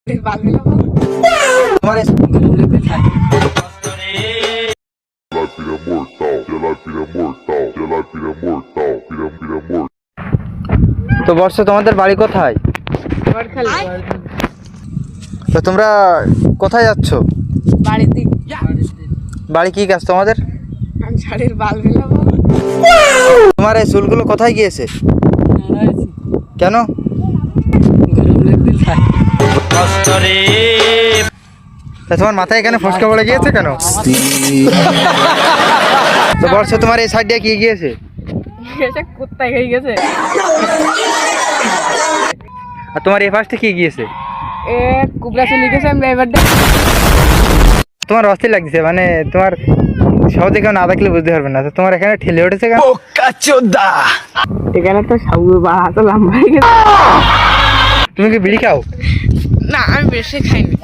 তোমার তো বর্ষ তোমাদের বাড়ি কোথায়? তো তোমরা কোথায় যাচ্ছ? বাড়ি কি কাজ তোমাদের? তোমার এই চুলগুলো কোথায় গিয়েছে? কেন? তোমার মাথায় এখানে ফসকা পড়ে গিয়েছে কেন? তো বর্ষ তোমার এই সাইড দিয়ে কি গিয়েছে? কুত্তায় খেয়ে গেছে। আর তোমার এই পাশটা কি গিয়েছে? কুবরা চলে গেছে। তোমার অস্থির লাগছে, মানে তোমার সহজে কেউ না দেখলে বুঝতে পারবে না। তো তোমার এখানে ঠেলে উঠেছে কেন? এখানে তো সাবু বা হাত লম্বা হয়ে গেছে। তুমি কি বিড়ি খাও? না, আমি বেশি খাইনি।